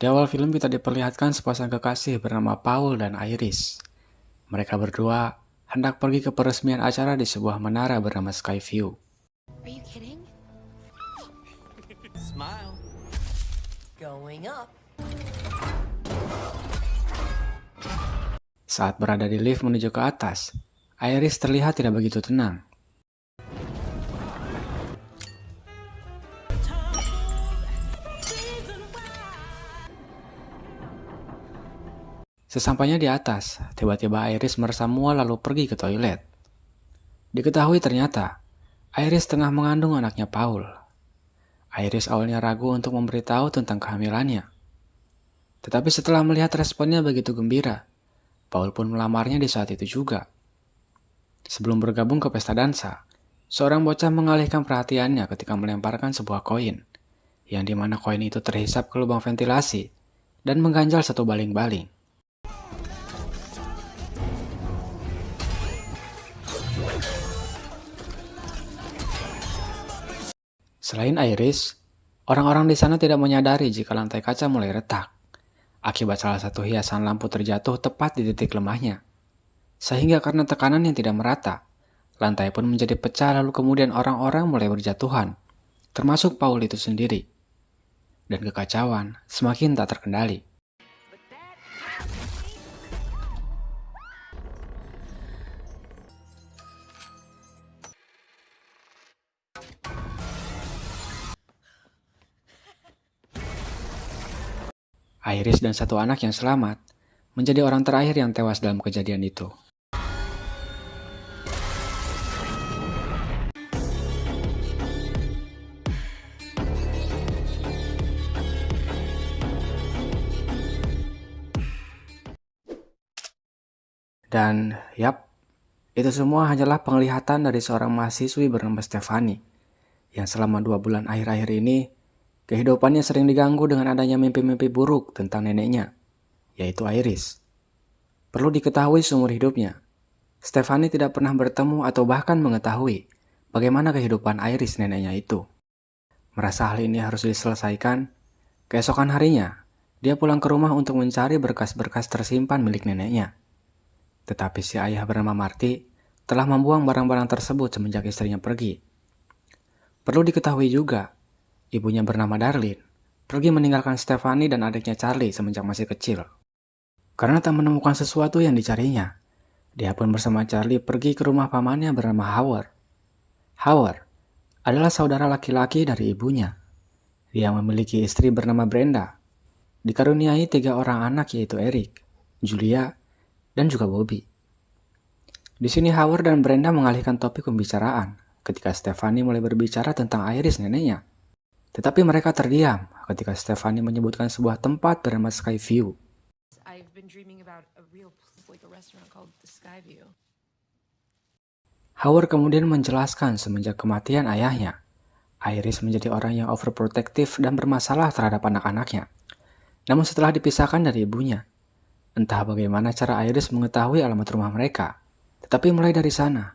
Di awal film kita diperlihatkan sepasang kekasih bernama Paul dan Iris. Mereka berdua hendak pergi ke peresmian acara di sebuah menara bernama Skyview. Are you kidding? Smile. Going up. Saat berada di lift menuju ke atas, Iris terlihat tidak begitu tenang. Sesampainya di atas, tiba-tiba Iris merasa mual lalu pergi ke toilet. Diketahui ternyata, Iris tengah mengandung anaknya Paul. Iris awalnya ragu untuk memberitahu tentang kehamilannya. Tetapi setelah melihat responnya begitu gembira, Paul pun melamarnya di saat itu juga. Sebelum bergabung ke pesta dansa, seorang bocah mengalihkan perhatiannya ketika melemparkan sebuah koin, yang dimana koin itu terhisap ke lubang ventilasi dan mengganjal satu baling-baling. Selain Iris, orang-orang di sana tidak menyadari jika lantai kaca mulai retak, akibat salah satu hiasan lampu terjatuh tepat di titik lemahnya. Sehingga karena tekanan yang tidak merata, lantai pun menjadi pecah lalu kemudian orang-orang mulai berjatuhan, termasuk Paul itu sendiri. Dan kekacauan semakin tak terkendali. Iris dan satu anak yang selamat menjadi orang terakhir yang tewas dalam kejadian itu. Dan itu semua hanyalah penglihatan dari seorang mahasiswi bernama Stephanie, yang selama 2 bulan akhir-akhir ini, kehidupannya sering diganggu dengan adanya mimpi-mimpi buruk tentang neneknya, yaitu Iris. Perlu diketahui seumur hidupnya, Stephanie tidak pernah bertemu atau bahkan mengetahui bagaimana kehidupan Iris neneknya itu. Merasa hal ini harus diselesaikan, keesokan harinya, dia pulang ke rumah untuk mencari berkas-berkas tersimpan milik neneknya. Tetapi si ayah bernama Marty telah membuang barang-barang tersebut semenjak istrinya pergi. Perlu diketahui juga, ibunya bernama Darlene pergi meninggalkan Stephanie dan adiknya Charlie semenjak masih kecil. Karena tak menemukan sesuatu yang dicarinya, dia pun bersama Charlie pergi ke rumah pamannya bernama Howard. Howard adalah saudara laki-laki dari ibunya. Dia memiliki istri bernama Brenda, dikaruniai 3 orang anak yaitu Eric, Julia, dan juga Bobby. Di sini Howard dan Brenda mengalihkan topik pembicaraan ketika Stephanie mulai berbicara tentang Iris neneknya. Tetapi mereka terdiam ketika Stephanie menyebutkan sebuah tempat bernama Skyview. I've been dreaming about a real place, like a restaurant called the Skyview. Howard kemudian menjelaskan semenjak kematian ayahnya, Iris menjadi orang yang overprotective dan bermasalah terhadap anak-anaknya. Namun setelah dipisahkan dari ibunya, entah bagaimana cara Iris mengetahui alamat rumah mereka. Tetapi mulai dari sana,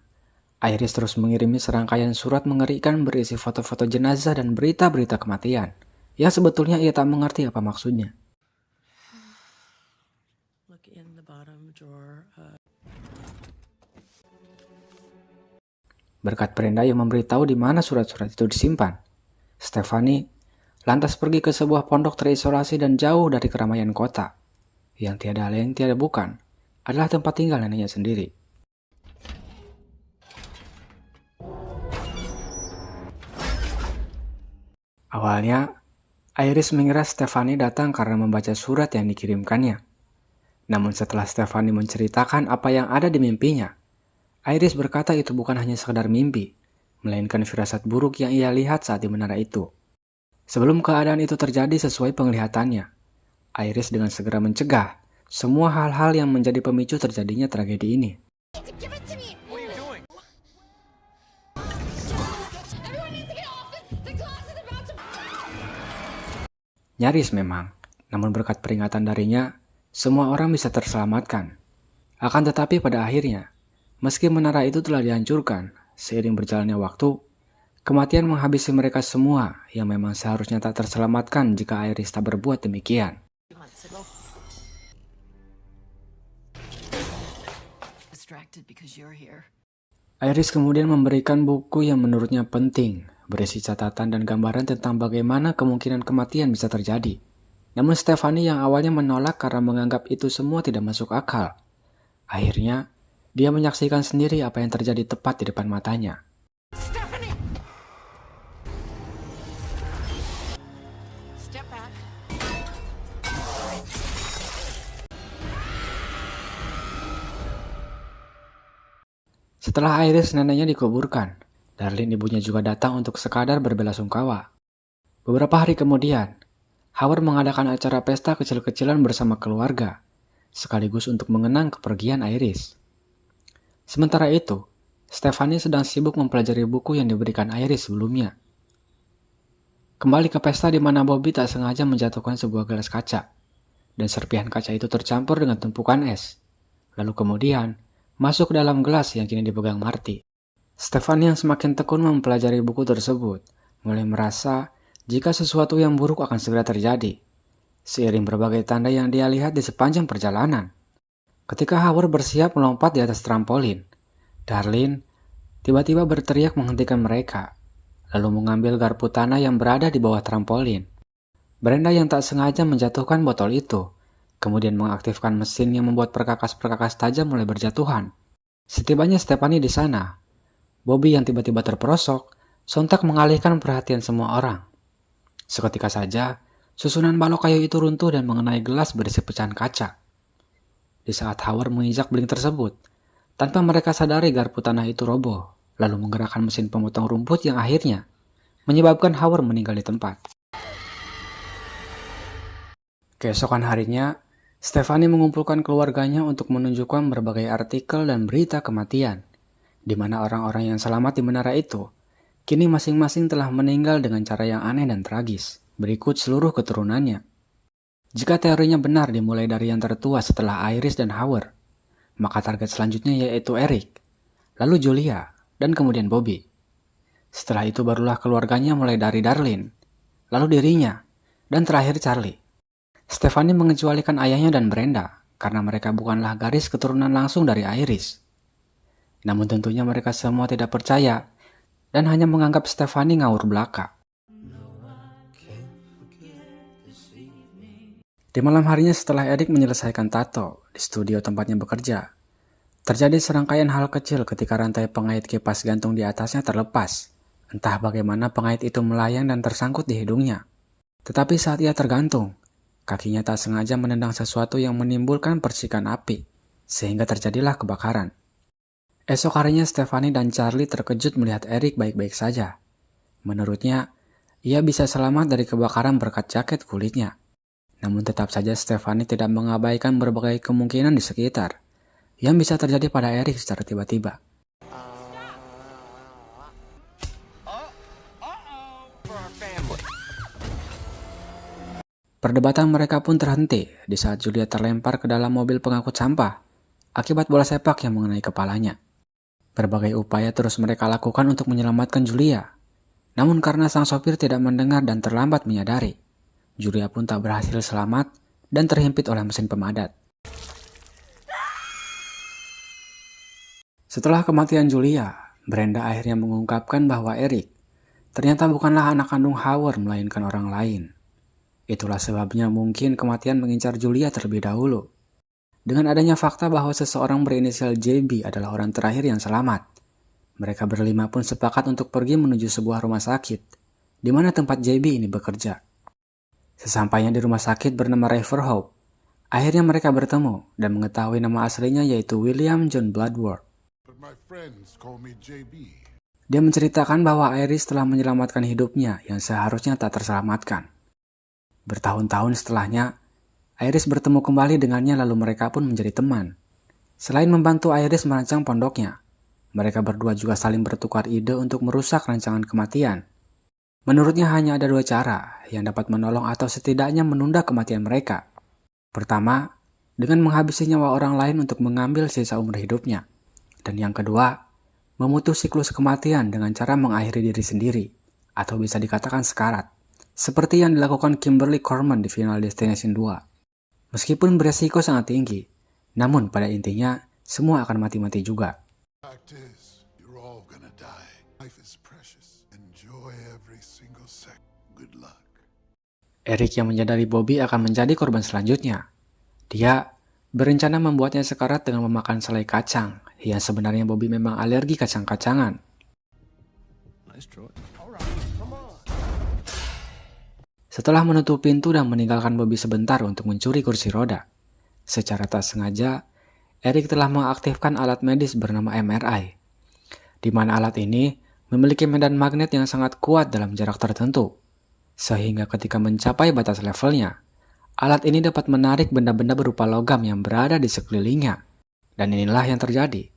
Iris terus mengirimi serangkaian surat mengerikan berisi foto-foto jenazah dan berita-berita kematian, yang sebetulnya ia tak mengerti apa maksudnya. Look in the bottom drawer. Berkat Brenda yang memberitahu di mana surat-surat itu disimpan, Stephanie lantas pergi ke sebuah pondok terisolasi dan jauh dari keramaian kota, yang tiada lain tiada bukan adalah tempat tinggal neneknya sendiri. Awalnya, Iris mengira Stephanie datang karena membaca surat yang dikirimkannya. Namun setelah Stephanie menceritakan apa yang ada di mimpinya, Iris berkata itu bukan hanya sekedar mimpi, melainkan firasat buruk yang ia lihat saat di menara itu. Sebelum keadaan itu terjadi sesuai penglihatannya, Iris dengan segera mencegah semua hal-hal yang menjadi pemicu terjadinya tragedi ini. Nyaris memang, namun berkat peringatan darinya, semua orang bisa terselamatkan. Akan tetapi pada akhirnya, meski menara itu telah dihancurkan, seiring berjalannya waktu, kematian menghabisi mereka semua yang memang seharusnya tak terselamatkan jika Iris tak berbuat demikian. Signal. Distracted because you're here. Iris kemudian memberikan buku yang menurutnya penting, berisi catatan dan gambaran tentang bagaimana kemungkinan kematian bisa terjadi. Namun Stephanie yang awalnya menolak karena menganggap itu semua tidak masuk akal. Akhirnya, dia menyaksikan sendiri apa yang terjadi tepat di depan matanya. Stephanie! Step back. Setelah Iris neneknya dikuburkan, Darlene ibunya juga datang untuk sekadar berbelasungkawa. Beberapa hari kemudian, Howard mengadakan acara pesta kecil-kecilan bersama keluarga, sekaligus untuk mengenang kepergian Iris. Sementara itu, Stephanie sedang sibuk mempelajari buku yang diberikan Iris sebelumnya. Kembali ke pesta di mana Bobby tak sengaja menjatuhkan sebuah gelas kaca, dan serpihan kaca itu tercampur dengan tumpukan es. Lalu kemudian, masuk ke dalam gelas yang kini dipegang Marty. Stephanie yang semakin tekun mempelajari buku tersebut, mulai merasa jika sesuatu yang buruk akan segera terjadi, seiring berbagai tanda yang dia lihat di sepanjang perjalanan. Ketika Howard bersiap melompat di atas trampolin, Darlene tiba-tiba berteriak menghentikan mereka, lalu mengambil garpu tanah yang berada di bawah trampolin. Brenda yang tak sengaja menjatuhkan botol itu, kemudian mengaktifkan mesin yang membuat perkakas-perkakas tajam mulai berjatuhan. Setibanya Stephanie di sana, Bobby yang tiba-tiba terperosok, sontak mengalihkan perhatian semua orang. Seketika saja, susunan balok kayu itu runtuh dan mengenai gelas berisi pecahan kaca. Di saat Howard menginjak beling tersebut, tanpa mereka sadari garpu tanah itu roboh, lalu menggerakkan mesin pemotong rumput yang akhirnya menyebabkan Howard meninggal di tempat. Keesokan harinya, Stephanie mengumpulkan keluarganya untuk menunjukkan berbagai artikel dan berita kematian, di mana orang-orang yang selamat di menara itu kini masing-masing telah meninggal dengan cara yang aneh dan tragis, berikut seluruh keturunannya. Jika teorinya benar dimulai dari yang tertua setelah Iris dan Howard, maka target selanjutnya yaitu Eric, lalu Julia, dan kemudian Bobby. Setelah itu barulah keluarganya mulai dari Darlene, lalu dirinya, dan terakhir Charlie. Stephanie mengecualikan ayahnya dan Brenda, karena mereka bukanlah garis keturunan langsung dari Iris. Namun tentunya mereka semua tidak percaya, dan hanya menganggap Stephanie ngawur belaka. Di malam harinya setelah Eric menyelesaikan tato di studio tempatnya bekerja, terjadi serangkaian hal kecil ketika rantai pengait kipas gantung di atasnya terlepas. Entah bagaimana pengait itu melayang dan tersangkut di hidungnya. Tetapi saat ia tergantung, kakinya tak sengaja menendang sesuatu yang menimbulkan percikan api, sehingga terjadilah kebakaran. Esok harinya Stephanie dan Charlie terkejut melihat Eric baik-baik saja. Menurutnya, ia bisa selamat dari kebakaran berkat jaket kulitnya. Namun tetap saja Stephanie tidak mengabaikan berbagai kemungkinan di sekitar yang bisa terjadi pada Eric secara tiba-tiba. Perdebatan mereka pun terhenti di saat Julia terlempar ke dalam mobil pengangkut sampah akibat bola sepak yang mengenai kepalanya. Berbagai upaya terus mereka lakukan untuk menyelamatkan Julia. Namun karena sang sopir tidak mendengar dan terlambat menyadari, Julia pun tak berhasil selamat dan terhimpit oleh mesin pemadat. Setelah kematian Julia, Brenda akhirnya mengungkapkan bahwa Eric ternyata bukanlah anak kandung Howard melainkan orang lain. Itulah sebabnya mungkin kematian mengincar Julia terlebih dahulu. Dengan adanya fakta bahwa seseorang berinisial JB adalah orang terakhir yang selamat, mereka berlima pun sepakat untuk pergi menuju sebuah rumah sakit, di mana tempat JB ini bekerja. Sesampainya di rumah sakit bernama Riverhope, akhirnya mereka bertemu dan mengetahui nama aslinya yaitu William John Bloodworth. Dia menceritakan bahwa Iris telah menyelamatkan hidupnya yang seharusnya tak terselamatkan. Bertahun-tahun setelahnya, Iris bertemu kembali dengannya lalu mereka pun menjadi teman. Selain membantu Iris merancang pondoknya, mereka berdua juga saling bertukar ide untuk merusak rancangan kematian. Menurutnya hanya ada dua cara yang dapat menolong atau setidaknya menunda kematian mereka. Pertama, dengan menghabisi nyawa orang lain untuk mengambil sisa umur hidupnya. Dan yang kedua, memutus siklus kematian dengan cara mengakhiri diri sendiri, atau bisa dikatakan sekarat. Seperti yang dilakukan Kimberly Corman di final Destination 2. Meskipun beresiko sangat tinggi, namun pada intinya semua akan mati-mati juga. Fact is, you're all gonna die. Life is precious. Enjoy every single second. Good luck. Eric yang menyadari Bobby akan menjadi korban selanjutnya. Dia berencana membuatnya sekarat dengan memakan selai kacang, yang sebenarnya Bobby memang alergi kacang-kacangan. Setelah menutup pintu dan meninggalkan Bobby sebentar untuk mencuri kursi roda, secara tak sengaja, Eric telah mengaktifkan alat medis bernama MRI, di mana alat ini memiliki medan magnet yang sangat kuat dalam jarak tertentu, sehingga ketika mencapai batas levelnya, alat ini dapat menarik benda-benda berupa logam yang berada di sekelilingnya. Dan inilah yang terjadi.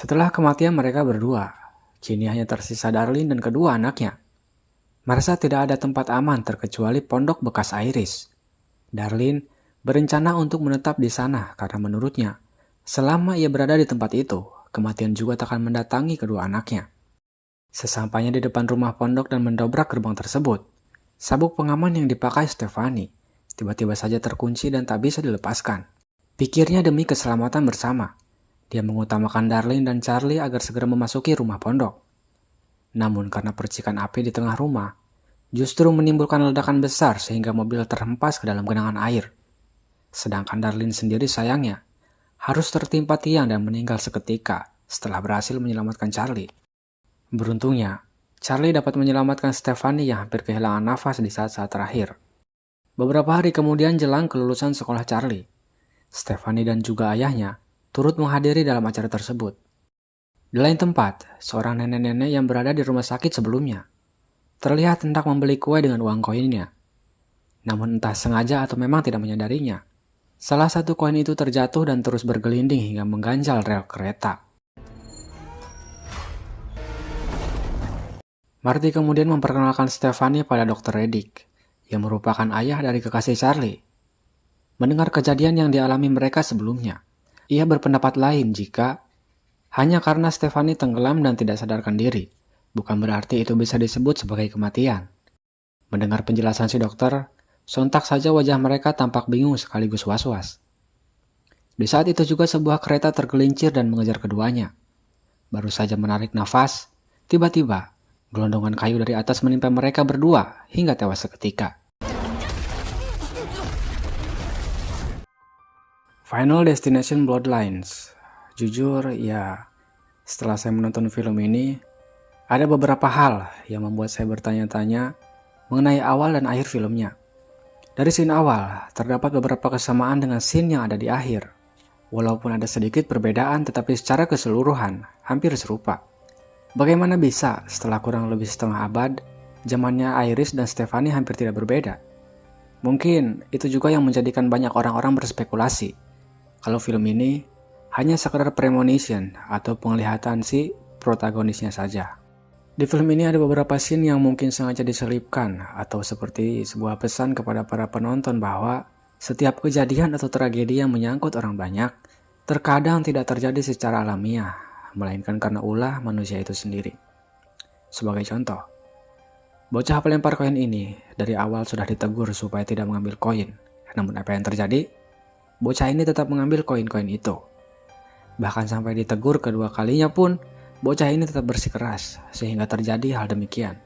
Setelah kematian mereka berdua, kini hanya tersisa Darlene dan kedua anaknya. Merasa tidak ada tempat aman terkecuali pondok bekas Iris. Darlene berencana untuk menetap di sana karena menurutnya, selama ia berada di tempat itu, kematian juga tak akan mendatangi kedua anaknya. Sesampainya di depan rumah pondok dan mendobrak gerbang tersebut, sabuk pengaman yang dipakai Stephanie tiba-tiba saja terkunci dan tak bisa dilepaskan. Pikirnya demi keselamatan bersama, dia mengutamakan Darlene dan Charlie agar segera memasuki rumah pondok. Namun karena percikan api di tengah rumah, justru menimbulkan ledakan besar sehingga mobil terhempas ke dalam genangan air. Sedangkan Darlene sendiri sayangnya harus tertimpa tiang dan meninggal seketika setelah berhasil menyelamatkan Charlie. Beruntungnya, Charlie dapat menyelamatkan Stephanie yang hampir kehilangan nafas di saat-saat terakhir. Beberapa hari kemudian jelang kelulusan sekolah Charlie, Stephanie dan juga ayahnya turut menghadiri dalam acara tersebut. Di lain tempat, seorang nenek-nenek yang berada di rumah sakit sebelumnya terlihat hendak membeli kue dengan uang koinnya. Namun entah sengaja atau memang tidak menyadarinya, salah satu koin itu terjatuh dan terus bergelinding hingga mengganjal rel kereta. Marty kemudian memperkenalkan Stephanie pada Dr. Reddick, yang merupakan ayah dari kekasih Charlie. Mendengar kejadian yang dialami mereka sebelumnya, ia berpendapat lain jika hanya karena Stephanie tenggelam dan tidak sadarkan diri, bukan berarti itu bisa disebut sebagai kematian. Mendengar penjelasan si dokter, sontak saja wajah mereka tampak bingung sekaligus was-was. Di saat itu juga sebuah kereta tergelincir dan mengejar keduanya. Baru saja menarik nafas, tiba-tiba gelondongan kayu dari atas menimpa mereka berdua hingga tewas seketika. Final Destination Bloodlines. Jujur ya, setelah saya menonton film ini, ada beberapa hal yang membuat saya bertanya-tanya mengenai awal dan akhir filmnya. Dari scene awal, terdapat beberapa kesamaan dengan scene yang ada di akhir. Walaupun ada sedikit perbedaan, tetapi secara keseluruhan hampir serupa. Bagaimana bisa setelah kurang lebih setengah abad, zamannya Iris dan Stephanie hampir tidak berbeda? Mungkin itu juga yang menjadikan banyak orang-orang berspekulasi kalau film ini hanya sekedar premonition atau penglihatan si protagonisnya saja. Di film ini ada beberapa scene yang mungkin sengaja diselipkan atau seperti sebuah pesan kepada para penonton bahwa setiap kejadian atau tragedi yang menyangkut orang banyak terkadang tidak terjadi secara alamiah, melainkan karena ulah manusia itu sendiri. Sebagai contoh, bocah pelempar koin ini dari awal sudah ditegur supaya tidak mengambil koin. Namun apa yang terjadi? Bocah ini tetap mengambil koin-koin itu. Bahkan sampai ditegur kedua kalinya pun, bocah ini tetap bersikeras, sehingga terjadi hal demikian.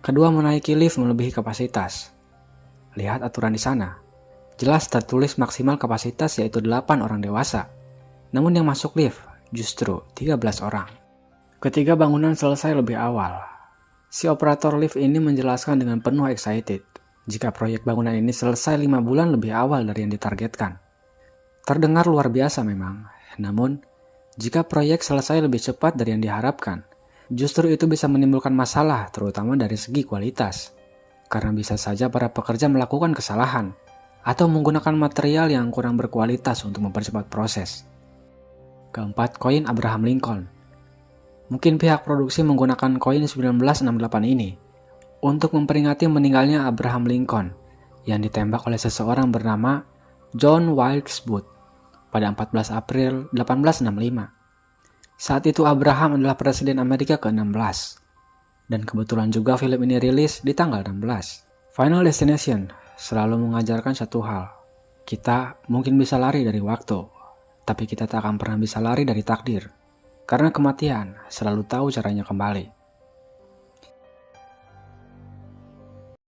Kedua, menaiki lift melebihi kapasitas. Lihat aturan di sana. Jelas tertulis maksimal kapasitas yaitu 8 orang dewasa. Namun yang masuk lift justru 13 orang. Ketiga, bangunan selesai lebih awal. Si operator lift ini menjelaskan dengan penuh excited jika proyek bangunan ini selesai 5 bulan lebih awal dari yang ditargetkan. Terdengar luar biasa memang, namun jika proyek selesai lebih cepat dari yang diharapkan, justru itu bisa menimbulkan masalah terutama dari segi kualitas. Karena bisa saja para pekerja melakukan kesalahan atau menggunakan material yang kurang berkualitas untuk mempercepat proses. Keempat, koin Abraham Lincoln. Mungkin pihak produksi menggunakan koin 1968 ini untuk memperingati meninggalnya Abraham Lincoln yang ditembak oleh seseorang bernama John Wilkes Booth. pada 14 April 1865. Saat itu Abraham adalah Presiden Amerika ke-16. Dan kebetulan juga film ini rilis di tanggal 16. Final Destination selalu mengajarkan satu hal. Kita mungkin bisa lari dari waktu, tapi kita tak akan pernah bisa lari dari takdir. Karena kematian selalu tahu caranya kembali.